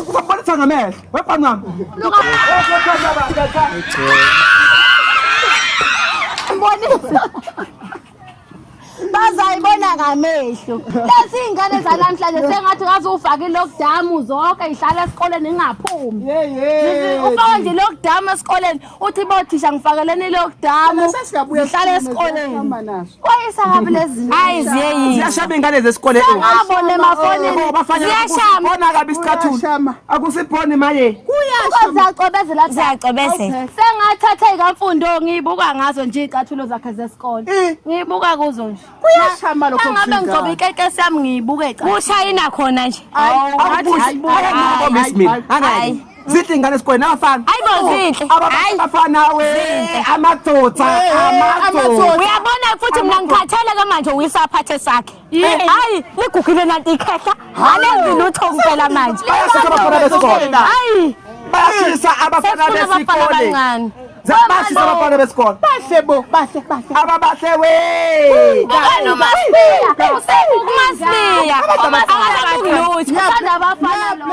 Usabonisa ngamehlo. Webhanqama. Mbonisa. Bazayibona ngamehlo. Lezi ingane zanamhlanje sengathi ngazufaka ilockdown zonke ihlala esikoleni ningaphumi. Ufaka nje lockdown esikoleni uthi bothisha ngifakeleni ilockdown. Ihlala esikoleni. Kwayisa ngabe lezi. Hayi ziyeyi. Ziyashaba ingane zesikole. Ngabona emafonini. Ziyashama. Bona kabi isicathulo. Akusibhoni maye. Kuyacobezela Ziyacobezela. Sengathatha ikamfundo ngiyibuka ngazo nje icathulo zakhe zesikole. Ngiyibuka kuzo nje. Kuyashama lokho. Ngabe ngigcoba ikeke sami ngiyibuke ecathulo. Kushayina khona nje. Hayi. Zithi ingane esikoleni abafana. Hayibo zinhle. Abafana we amadoda. Uyabona futhi mina ngikhathele manje uyisaphathe sakhe. Hayi ligugile nanti ikhehla. Halenzi lutho kuphela manje. Bayashisa abafana besikole. Hayi Bayashisa abafana besikole. Zabashisa abafana besikole. Bahle bo, bahle. Ababahle we. Ngani uMasibiya? Usebuka uMasibiya. Akakabuki lutho. Uthanda abafana lo.